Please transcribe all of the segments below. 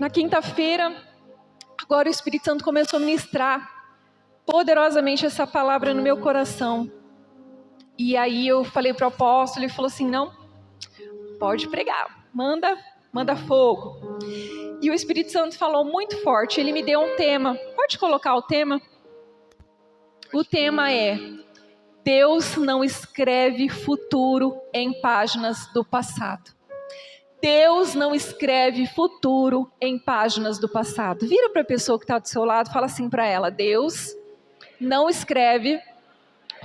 Na quinta-feira, agora o Espírito Santo começou a ministrar poderosamente essa palavra no meu coração. E aí eu falei para o apóstolo, ele falou assim, não, pode pregar, manda fogo. E o Espírito Santo falou muito forte, ele me deu um tema. Pode colocar o tema? O tema é: Deus não escreve futuro em páginas do passado. Deus não escreve futuro em páginas do passado. Vira para a pessoa que está do seu lado e fala assim para ela: Deus não escreve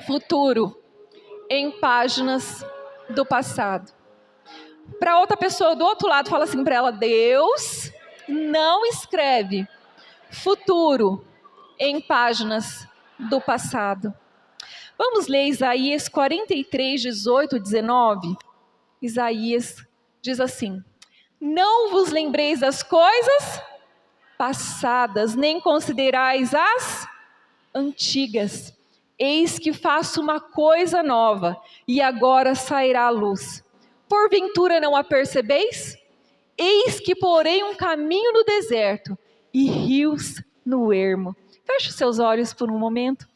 futuro em páginas do passado. Para outra pessoa do outro lado, fala assim para ela: Deus não escreve futuro em páginas do passado. Vamos ler Isaías 43, 18, 19. Isaías diz assim: não vos lembreis das coisas passadas, nem considerais as antigas. Eis que faço uma coisa nova, e agora sairá a luz. Porventura não a percebeis? Eis que porei um caminho no deserto, e rios no ermo. Feche os seus olhos por um momento.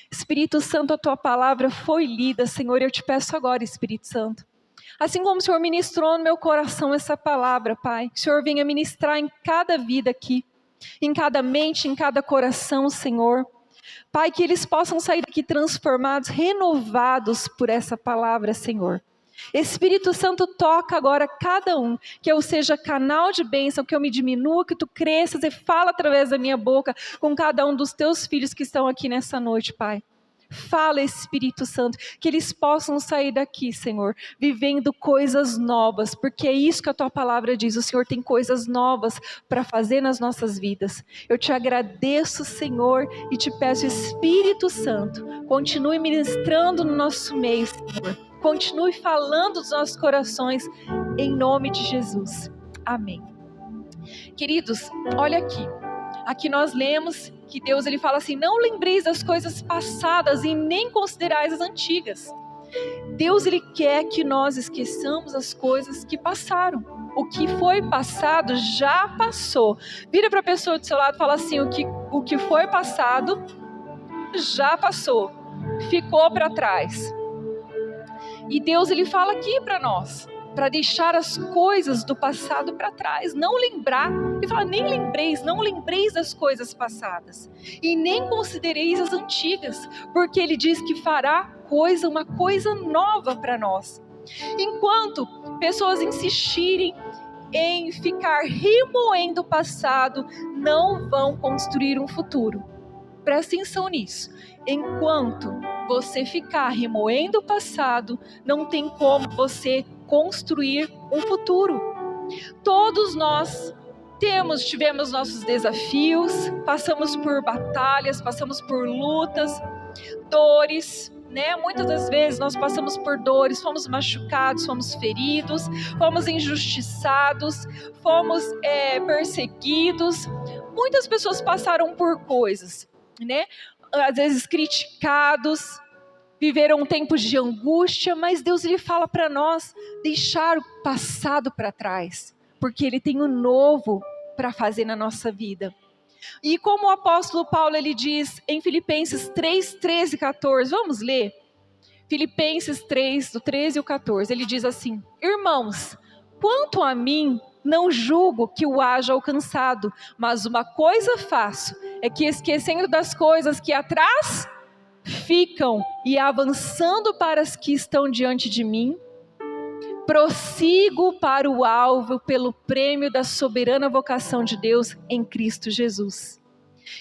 Espírito Santo, a tua palavra foi lida, Senhor, eu te peço agora, Espírito Santo. Assim como o Senhor ministrou no meu coração essa palavra, Pai, que o Senhor venha ministrar em cada vida aqui, em cada mente, em cada coração, Senhor. Pai, que eles possam sair daqui transformados, renovados por essa palavra, Senhor. Espírito Santo, toca agora cada um, que eu seja canal de bênção, que eu me diminua, que tu cresças e fala através da minha boca com cada um dos teus filhos que estão aqui nessa noite, Pai. Fala, Espírito Santo, que eles possam sair daqui, Senhor, vivendo coisas novas, porque é isso que a tua palavra diz, o Senhor tem coisas novas para fazer nas nossas vidas. Eu te agradeço, Senhor, e te peço, Espírito Santo, continue ministrando no nosso meio, Senhor, continue falando dos nossos corações, em nome de Jesus, amém. Queridos, olha aqui nós lemos que Deus ele fala assim: não lembreis das coisas passadas e nem considerais as antigas. Deus ele quer que nós esqueçamos as coisas que passaram. O que foi passado já passou. Vira para a pessoa do seu lado e fala assim: o que foi passado já passou, ficou para trás. E Deus ele fala aqui para nós, para deixar as coisas do passado para trás, não lembrar. Ele fala: nem lembreis, não lembreis das coisas passadas, e nem considereis as antigas, porque ele diz que fará uma coisa nova para nós. Enquanto pessoas insistirem em ficar remoendo o passado, não vão construir um futuro. Presta atenção nisso. Enquanto você ficar remoendo o passado, não tem como você construir um futuro. Todos nós tivemos nossos desafios, passamos por batalhas, passamos por lutas, dores, né? Muitas das vezes nós passamos por dores, fomos machucados, fomos feridos, fomos injustiçados, fomos perseguidos. Muitas pessoas passaram por coisas, né? Às vezes criticados, viveram tempos de angústia, mas Deus ele fala para nós deixar o passado para trás, porque Ele tem o novo para fazer na nossa vida. E como o apóstolo Paulo ele diz em Filipenses 3, 13 e 14, vamos ler? Filipenses 3, do 13 e o 14, ele diz assim: irmãos, quanto a mim, não julgo que o haja alcançado, mas uma coisa faço, é que esquecendo das coisas que atrás ficam e avançando para as que estão diante de mim, prossigo para o alvo pelo prêmio da soberana vocação de Deus em Cristo Jesus.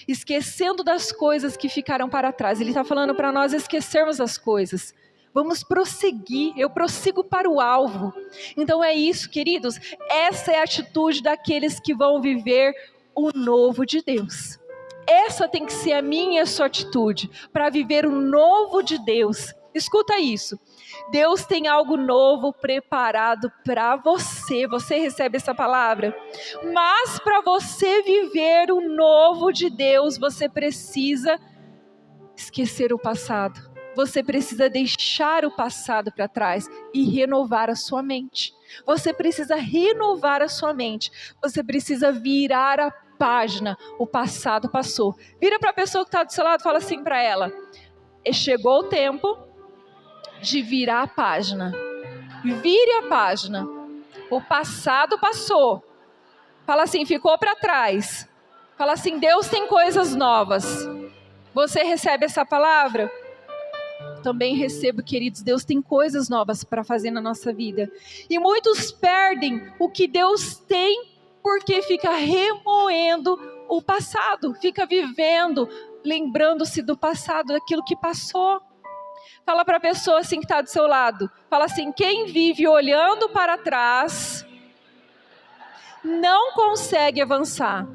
Esquecendo das coisas que ficaram para trás. Ele está falando para nós esquecermos as coisas. Vamos prosseguir, eu prossigo para o alvo. Então é isso, queridos, essa é a atitude daqueles que vão viver o novo de Deus. Essa tem que ser a minha e a sua atitude, para viver o novo de Deus. Escuta isso, Deus tem algo novo preparado para você, você recebe essa palavra? Mas para você viver o novo de Deus, você precisa esquecer o passado. você precisa deixar o passado para trás e renovar a sua mente. Você precisa renovar a sua mente. Você precisa virar a página. O passado passou. Vira para a pessoa que está do seu lado e fala assim para ela: chegou o tempo de virar a página. Vire a página. O passado passou. Fala assim, ficou para trás. Fala assim, Deus tem coisas novas. Você recebe essa palavra? Também recebo, queridos. Deus tem coisas novas para fazer na nossa vida. E muitos perdem o que Deus tem porque fica remoendo o passado. Fica vivendo, lembrando-se do passado, daquilo que passou. Fala para a pessoa assim que está do seu lado. Fala assim, quem vive olhando para trás não consegue avançar.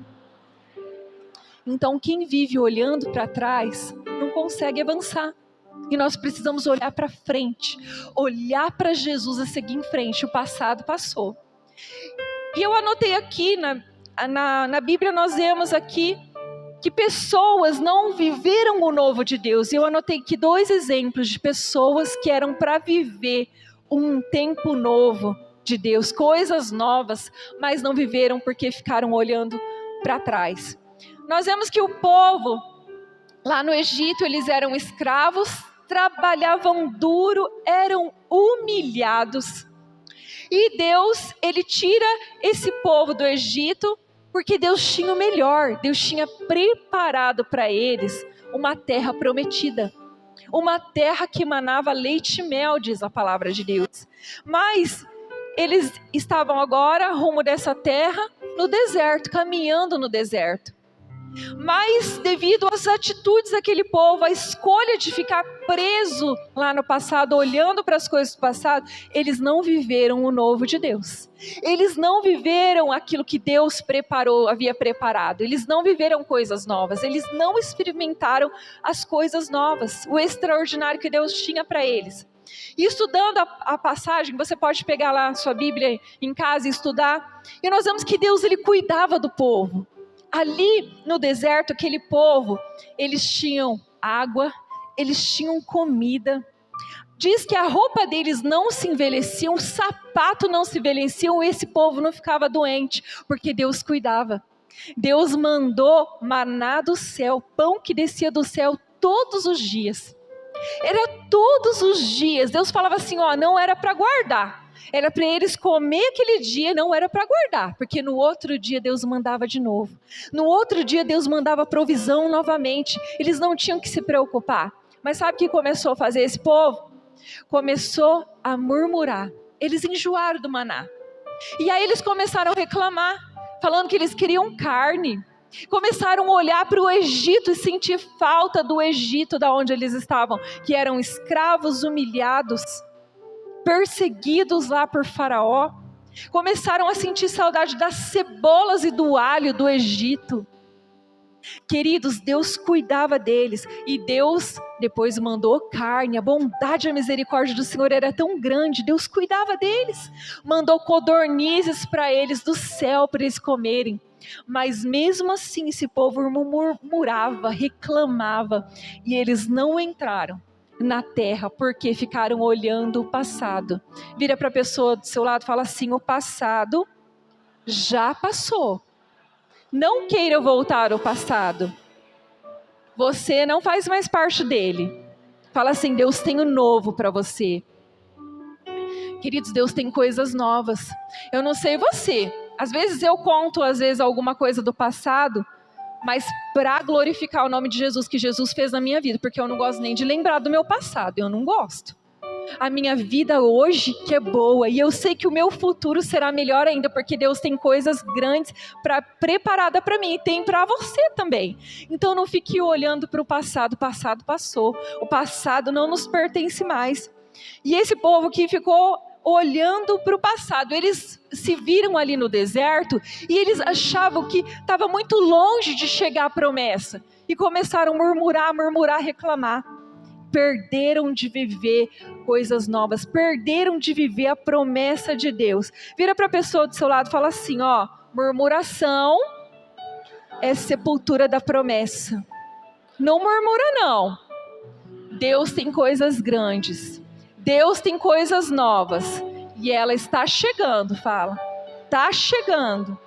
Então quem vive olhando para trás não consegue avançar. E nós precisamos olhar para frente, olhar para Jesus e seguir em frente. O passado passou. E eu anotei aqui, na Bíblia nós vemos aqui que pessoas não viveram o novo de Deus. E eu anotei aqui 2 exemplos de pessoas que eram para viver um tempo novo de Deus, coisas novas, mas não viveram porque ficaram olhando para trás. Nós vemos que o povo lá no Egito, eles eram escravos, trabalhavam duro, eram humilhados. E Deus, ele tira esse povo do Egito, porque Deus tinha o melhor. Deus tinha preparado para eles uma terra prometida. Uma terra que emanava leite e mel, diz a palavra de Deus. Mas eles estavam agora rumo dessa terra no deserto, caminhando no deserto. Mas devido às atitudes daquele povo, a escolha de ficar preso lá no passado, olhando para as coisas do passado, eles não viveram o novo de Deus. Eles não viveram aquilo que Deus preparou, havia preparado. Eles não viveram coisas novas. Eles não experimentaram as coisas novas, o extraordinário que Deus tinha para eles. E estudando a passagem, você pode pegar lá a sua Bíblia em casa e estudar. E nós vemos que Deus, ele cuidava do povo. Ali no deserto, aquele povo, eles tinham água, eles tinham comida. Diz que a roupa deles não se envelhecia, o sapato não se envelhecia, esse povo não ficava doente, porque Deus cuidava. Deus mandou maná do céu, pão que descia do céu todos os dias. Era todos os dias. Deus falava assim, não era para guardar. Era para eles comer aquele dia, não era para guardar, porque no outro dia Deus mandava de novo. No outro dia Deus mandava provisão novamente. Eles não tinham que se preocupar. Mas sabe o que começou a fazer esse povo? Começou a murmurar. Eles enjoaram do maná. E aí eles começaram a reclamar, falando que eles queriam carne. Começaram a olhar para o Egito e sentir falta do Egito, da onde eles estavam, que eram escravos humilhados, perseguidos lá por Faraó. Começaram a sentir saudade das cebolas e do alho do Egito. Queridos, Deus cuidava deles, e Deus depois mandou carne. A bondade e a misericórdia do Senhor era tão grande, Deus cuidava deles, mandou codornizes para eles do céu, para eles comerem. Mas mesmo assim esse povo murmurava, reclamava, e eles não entraram na terra, porque ficaram olhando o passado. Vira para a pessoa do seu lado e fala assim, o passado já passou. Não queira voltar ao passado. Você não faz mais parte dele. Fala assim, Deus tem o novo para você. Queridos, Deus tem coisas novas. Eu não sei você. Às vezes eu conto, alguma coisa do passado, mas para glorificar o nome de Jesus, que Jesus fez na minha vida, porque eu não gosto nem de lembrar do meu passado, eu não gosto. A minha vida hoje que é boa, e eu sei que o meu futuro será melhor ainda, porque Deus tem coisas grandes preparada para mim, e tem para você também. Então não fique olhando para o passado passou, o passado não nos pertence mais. E esse povo que ficou olhando para o passado, eles se viram ali no deserto, e eles achavam que estava muito longe de chegar a promessa, e começaram a murmurar, reclamar. Perderam de viver coisas novas, perderam de viver a promessa de Deus. Vira para a pessoa do seu lado e fala assim, murmuração é sepultura da promessa. Não murmura não. Deus tem coisas grandes. Deus tem coisas novas. E ela está chegando, fala. Está chegando.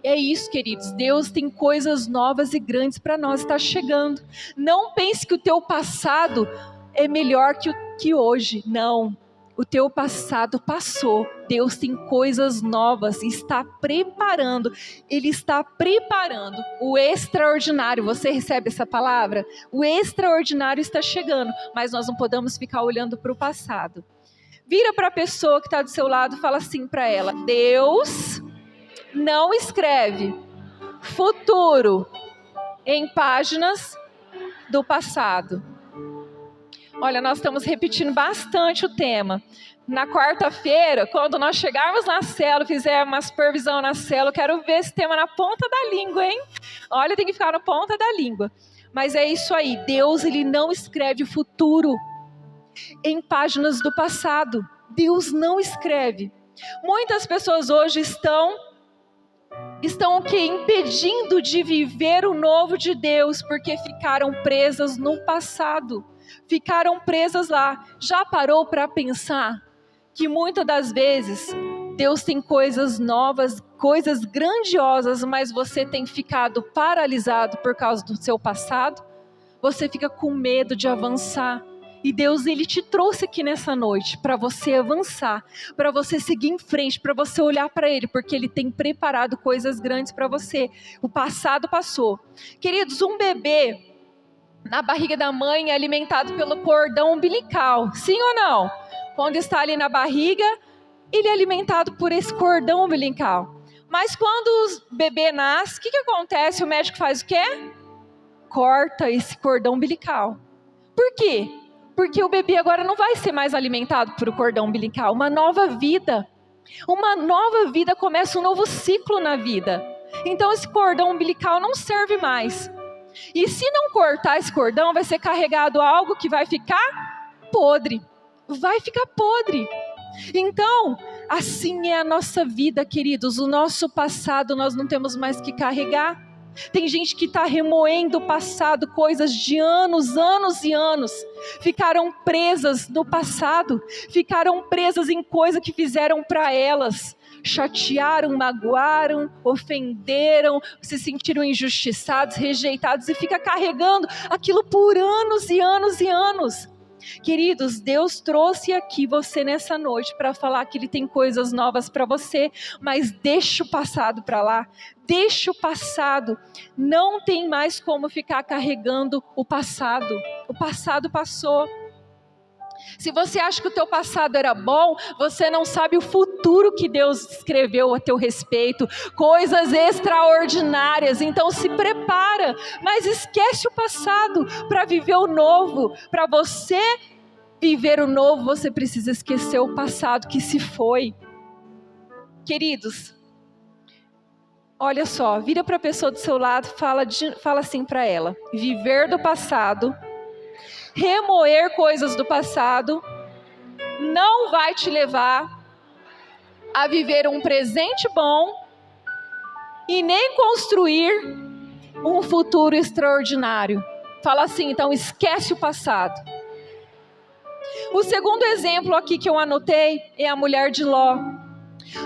É isso, queridos. Deus tem coisas novas e grandes para nós. Está chegando. Não pense que o teu passado é melhor que hoje. Não. O teu passado passou. Deus tem coisas novas e está preparando. Ele está preparando o extraordinário. Você recebe essa palavra? O extraordinário está chegando, mas nós não podemos ficar olhando para o passado. Vira para a pessoa que está do seu lado e fala assim para ela: Deus não escreve futuro em páginas do passado. Olha, nós estamos repetindo bastante o tema. Na quarta-feira, quando nós chegarmos na célula, fizermos uma supervisão na célula, eu quero ver esse tema na ponta da língua, hein? Olha, tem que ficar na ponta da língua. Mas é isso aí, Deus, ele não escreve o futuro em páginas do passado. Deus não escreve. Muitas pessoas hoje estão o quê? Impedindo de viver o novo de Deus, porque ficaram presas no passado. Ficaram presas lá. Já parou para pensar que muitas das vezes Deus tem coisas novas, coisas grandiosas, mas você tem ficado paralisado por causa do seu passado? Você fica com medo de avançar. E Deus, ele te trouxe aqui nessa noite para você avançar, para você seguir em frente, para você olhar para Ele, porque Ele tem preparado coisas grandes para você. O passado passou. Queridos, um bebê na barriga da mãe é alimentado pelo cordão umbilical, sim ou não? Quando está ali na barriga, ele é alimentado por esse cordão umbilical. Mas quando o bebê nasce, o que acontece? O médico faz o quê? Corta esse cordão umbilical. Por quê? Porque o bebê agora não vai ser mais alimentado por o cordão umbilical. Uma nova vida começa um novo ciclo na vida. Então esse cordão umbilical não serve mais. E se não cortar esse cordão, vai ser carregado algo que vai ficar podre. Vai ficar podre. Então, assim é a nossa vida, queridos. O nosso passado nós não temos mais que carregar. Tem gente que está remoendo o passado, coisas de anos e anos. Ficaram presas no passado. Ficaram presas em coisas que fizeram para elas. Chatearam, magoaram, ofenderam, se sentiram injustiçados, rejeitados e fica carregando aquilo por anos e anos e anos. Queridos, Deus trouxe aqui você nessa noite para falar que Ele tem coisas novas para você, mas deixa o passado para lá, deixa o passado, não tem mais como ficar carregando o passado passou. Se você acha que o teu passado era bom, você não sabe o futuro que Deus escreveu a teu respeito, coisas extraordinárias, então se prepara, mas esquece o passado para viver o novo. Para você viver o novo, você precisa esquecer o passado que se foi. Queridos, olha só, vira para a pessoa do seu lado, fala assim para ela: viver do passado, remoer coisas do passado não vai te levar a viver um presente bom e nem construir um futuro extraordinário. Fala assim, então esquece o passado. O segundo exemplo aqui que eu anotei é a mulher de Ló.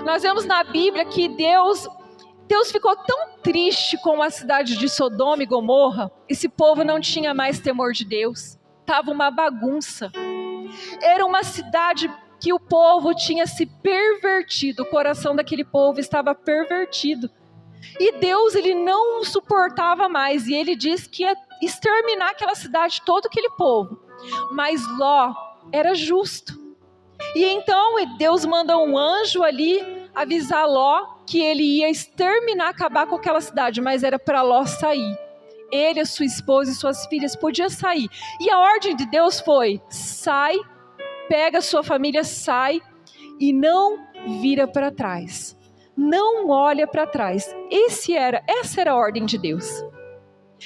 Nós vemos na Bíblia que Deus ficou tão triste com a cidade de Sodoma e Gomorra. Esse povo não tinha mais temor de Deus. Estava uma bagunça. Era uma cidade que o povo tinha se pervertido. O coração daquele povo estava pervertido. E Deus, ele não suportava mais. E ele disse que ia exterminar aquela cidade, todo aquele povo. Mas Ló era justo. E então Deus manda um anjo ali avisar Ló que ele ia exterminar, acabar com aquela cidade. Mas era para Ló sair. Ele, a sua esposa e suas filhas podiam sair. E a ordem de Deus foi: sai, pega a sua família, sai e não vira para trás. Não olha para trás. Essa era a ordem de Deus.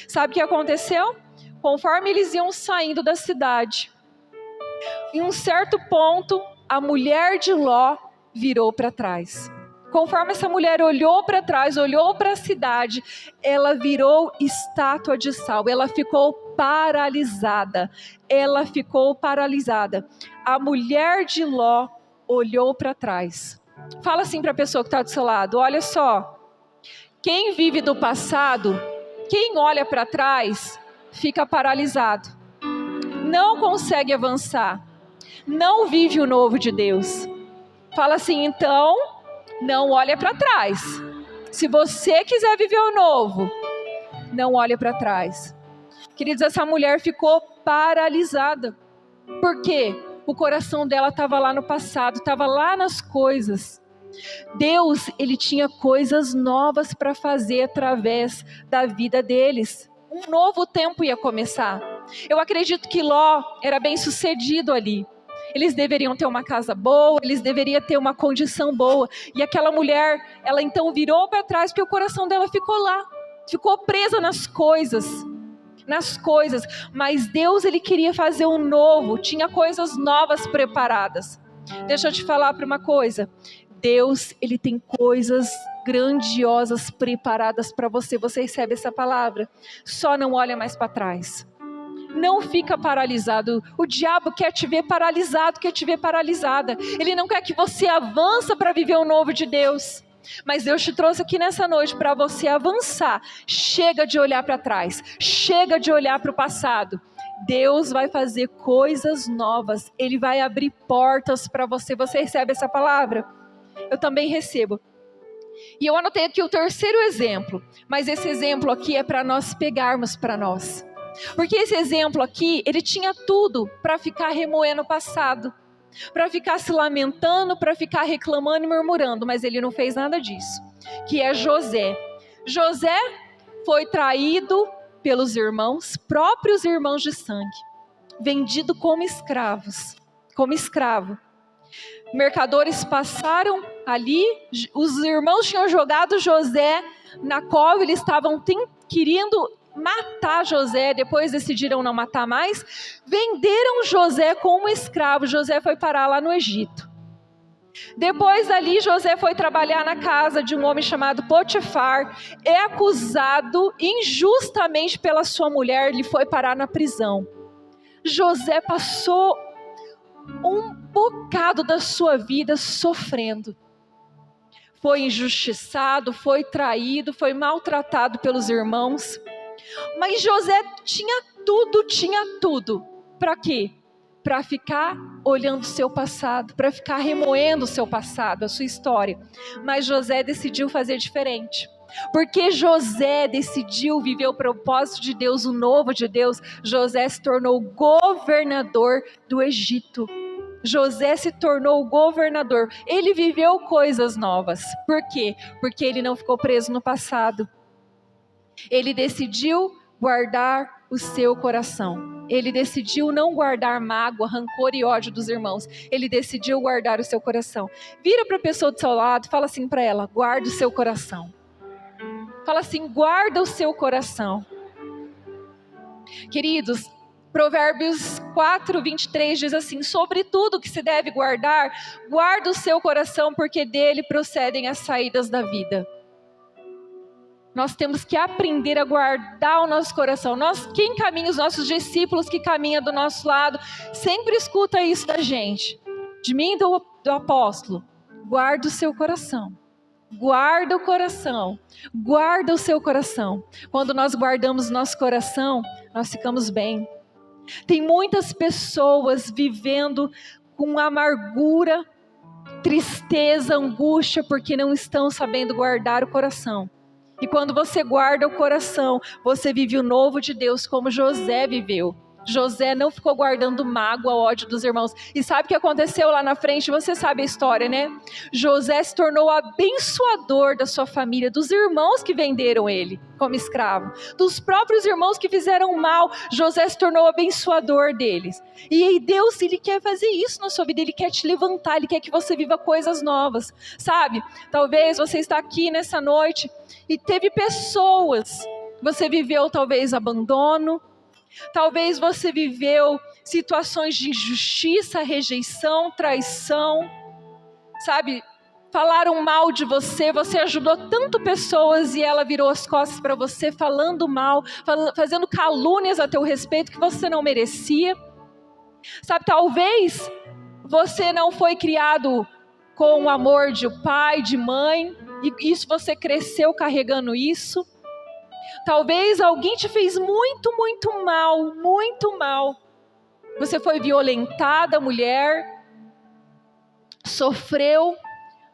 Sabe o que aconteceu? Conforme eles iam saindo da cidade, em um certo ponto, a mulher de Ló virou para trás. Conforme essa mulher olhou para trás, olhou para a cidade, ela virou estátua de sal, ela ficou paralisada. Ela ficou paralisada. A mulher de Ló olhou para trás. Fala assim para a pessoa que está do seu lado: olha só, quem vive do passado, quem olha para trás, fica paralisado. Não consegue avançar. Não vive o novo de Deus. Fala assim, então, não olha para trás. Se você quiser viver o novo, não olha para trás. Queridos, essa mulher ficou paralisada. Por quê? O coração dela estava lá no passado, estava lá nas coisas. Deus, ele tinha coisas novas para fazer através da vida deles. Um novo tempo ia começar. Eu acredito que Ló era bem sucedido ali. Eles deveriam ter uma casa boa, eles deveriam ter uma condição boa. E aquela mulher, ela então virou para trás, porque o coração dela ficou lá. Ficou presa nas coisas. Mas Deus, ele queria fazer um novo. Tinha coisas novas preparadas. Deixa eu te falar para uma coisa. Deus, ele tem coisas grandiosas preparadas para você. Você recebe essa palavra? Só não olha mais para trás. Não fica paralisado. O diabo quer te ver paralisado, quer te ver paralisada. Ele não quer que você avance para viver o novo de Deus. Mas Deus te trouxe aqui nessa noite para você avançar. Chega de olhar para trás. Chega de olhar para o passado. Deus vai fazer coisas novas. Ele vai abrir portas para você. Você recebe essa palavra? Eu também recebo. E eu anotei aqui o terceiro exemplo. Mas esse exemplo aqui é para nós pegarmos para nós. Porque esse exemplo aqui, ele tinha tudo para ficar remoendo o passado, para ficar se lamentando, para ficar reclamando e murmurando, mas ele não fez nada disso, que é José. José foi traído pelos irmãos, próprios irmãos de sangue, vendido como escravo. Mercadores passaram ali, os irmãos tinham jogado José na cova, eles estavam querendo matar José, depois decidiram não matar mais, venderam José como escravo. José foi parar lá no Egito. Depois dali, José foi trabalhar na casa de um homem chamado Potifar, é acusado injustamente pela sua mulher, ele foi parar na prisão. José passou um bocado da sua vida sofrendo. Foi injustiçado, foi traído, foi maltratado pelos irmãos. Mas José tinha tudo. Para quê? Para ficar olhando o seu passado, para ficar remoendo o seu passado, a sua história. Mas José decidiu fazer diferente. Porque José decidiu viver o propósito de Deus, o novo de Deus. José se tornou governador do Egito. José se tornou governador. Ele viveu coisas novas. Por quê? Porque ele não ficou preso no passado. Ele decidiu guardar o seu coração. Ele decidiu não guardar mágoa, rancor e ódio dos irmãos. Ele decidiu guardar o seu coração. Vira para a pessoa do seu lado, fala assim para ela: guarda o seu coração. Fala assim: guarda o seu coração. Queridos, Provérbios 4:23 diz assim: sobre tudo que se deve guardar, guarda o seu coração, porque dele procedem as saídas da vida. Nós temos que aprender a guardar o nosso coração. Quem caminha, os nossos discípulos que caminham do nosso lado, sempre escuta isso da gente. De mim e do apóstolo. Guarda o seu coração. Guarda o coração. Guarda o seu coração. Quando nós guardamos o nosso coração, nós ficamos bem. Tem muitas pessoas vivendo com amargura, tristeza, angústia, porque não estão sabendo guardar o coração. E quando você guarda o coração, você vive o novo de Deus como José viveu. José não ficou guardando mágoa, ódio dos irmãos. E sabe o que aconteceu lá na frente? Você sabe a história, né? José se tornou abençoador da sua família, dos irmãos que venderam ele como escravo, dos próprios irmãos que fizeram mal. José se tornou abençoador deles. E Deus, ele quer fazer isso na sua vida. Ele quer te levantar, ele quer que você viva coisas novas, sabe? Talvez você está aqui nessa noite e teve pessoas, você viveu talvez abandono, talvez você viveu situações de injustiça, rejeição, traição, sabe? falaram mal de você, você ajudou tanto pessoas e ela virou as costas para você, falando mal, fazendo calúnias a teu respeito que você não merecia. Sabe, talvez você não foi criado com o amor de pai, de mãe, e isso você cresceu carregando isso. Talvez alguém te fez muito, muito mal, muito mal. Você foi violentada, mulher, sofreu,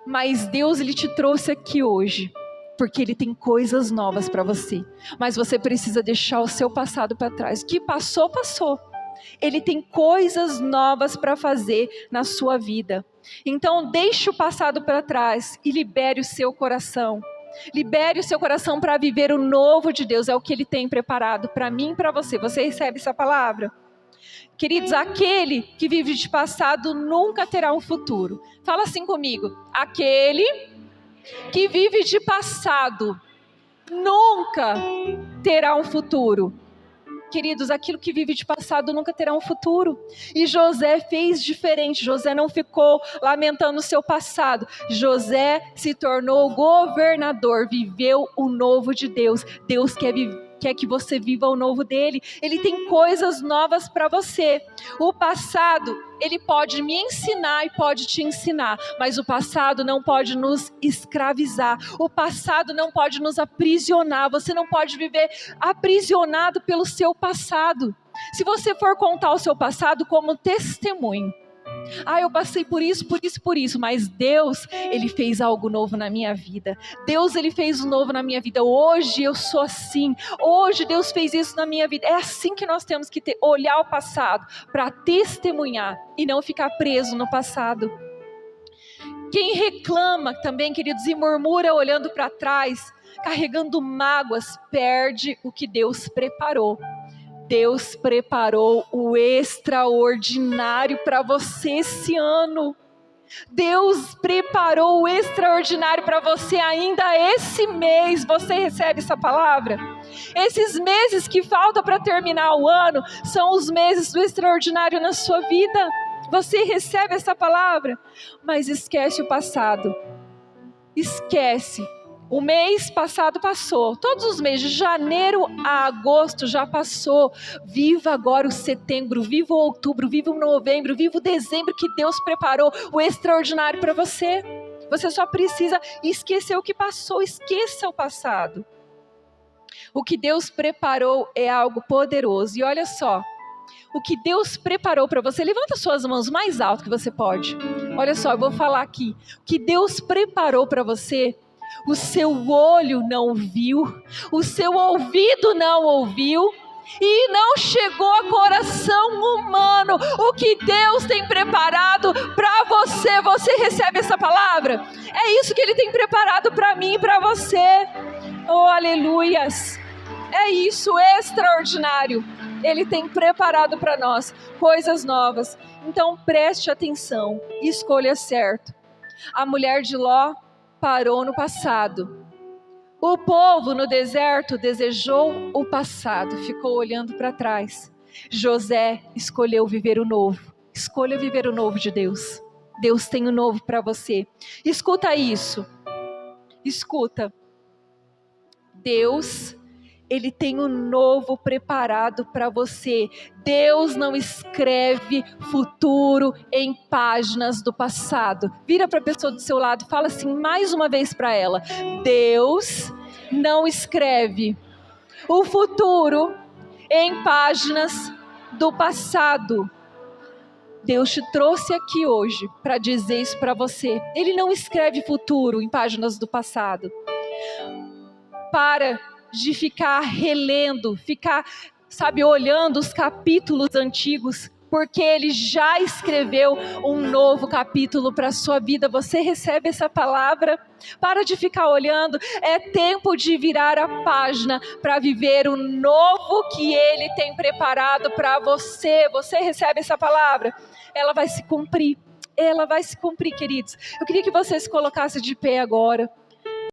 mas Deus, Ele te trouxe aqui hoje, porque Ele tem coisas novas para você. Mas você precisa deixar o seu passado para trás. O que passou, passou. Ele tem coisas novas para fazer na sua vida. Então deixe o passado para trás e libere o seu coração. Libere o seu coração para viver o novo de Deus. É o que Ele tem preparado para mim e para você. Você recebe essa palavra? Queridos, aquele que vive de passado nunca terá um futuro. Fala assim comigo. Aquele que vive de passado nunca terá um futuro. Queridos, aquilo que vive de passado nunca terá um futuro. E José fez diferente. José não ficou lamentando o seu passado. José se tornou governador, viveu o novo de Deus. Deus quer que você viva o novo dele. Ele tem coisas novas para você. O passado, ele pode me ensinar e pode te ensinar, mas o passado não pode nos escravizar. O passado não pode nos aprisionar. Você não pode viver aprisionado pelo seu passado. Se você for contar o seu passado como testemunho, eu passei por isso, mas Deus, Ele fez algo novo na minha vida. Deus, Ele fez um novo na minha vida. Hoje eu sou assim. Hoje Deus fez isso na minha vida. É assim que nós temos que olhar o passado para testemunhar e não ficar preso no passado. Quem reclama também, queridos, e murmura olhando para trás, carregando mágoas, perde o que Deus preparou. Deus preparou o extraordinário para você esse ano. Deus preparou o extraordinário para você ainda esse mês. Você recebe essa palavra? Esses meses que faltam para terminar o ano são os meses do extraordinário na sua vida. Você recebe essa palavra? Mas esquece o passado. Esquece. O mês passado passou, todos os meses, de janeiro a agosto já passou. Viva agora o setembro, viva o outubro, viva o novembro, viva o dezembro que Deus preparou o extraordinário para você. Você só precisa esquecer o que passou, esqueça o passado. O que Deus preparou é algo poderoso. E olha só, o que Deus preparou para você, levanta suas mãos mais alto que você pode. Olha só, eu vou falar aqui. O que Deus preparou para você, o seu olho não viu, o seu ouvido não ouviu e não chegou a coração humano. O que Deus tem preparado para você, você recebe essa palavra? É isso que Ele tem preparado para mim e para você. Oh, aleluias! É isso, extraordinário. Ele tem preparado para nós coisas novas. Então preste atenção, escolha certo. A mulher de Ló parou no passado. O povo no deserto desejou o passado, ficou olhando para trás. José escolheu viver o novo. Escolha viver o novo de Deus. Deus tem o novo para você. Escuta isso. Escuta. Deus, Ele tem um novo preparado para você. Deus não escreve futuro em páginas do passado. Vira para a pessoa do seu lado e fala assim mais uma vez para ela. Deus não escreve o futuro em páginas do passado. Deus te trouxe aqui hoje para dizer isso para você. Ele não escreve futuro em páginas do passado. Para de ficar relendo, olhando os capítulos antigos, porque Ele já escreveu um novo capítulo para a sua vida. Você recebe essa palavra? Para de ficar olhando, é tempo de virar a página para viver o novo que Ele tem preparado para você. Você recebe essa palavra? Ela vai se cumprir, queridos. Eu queria que você se colocasse de pé agora.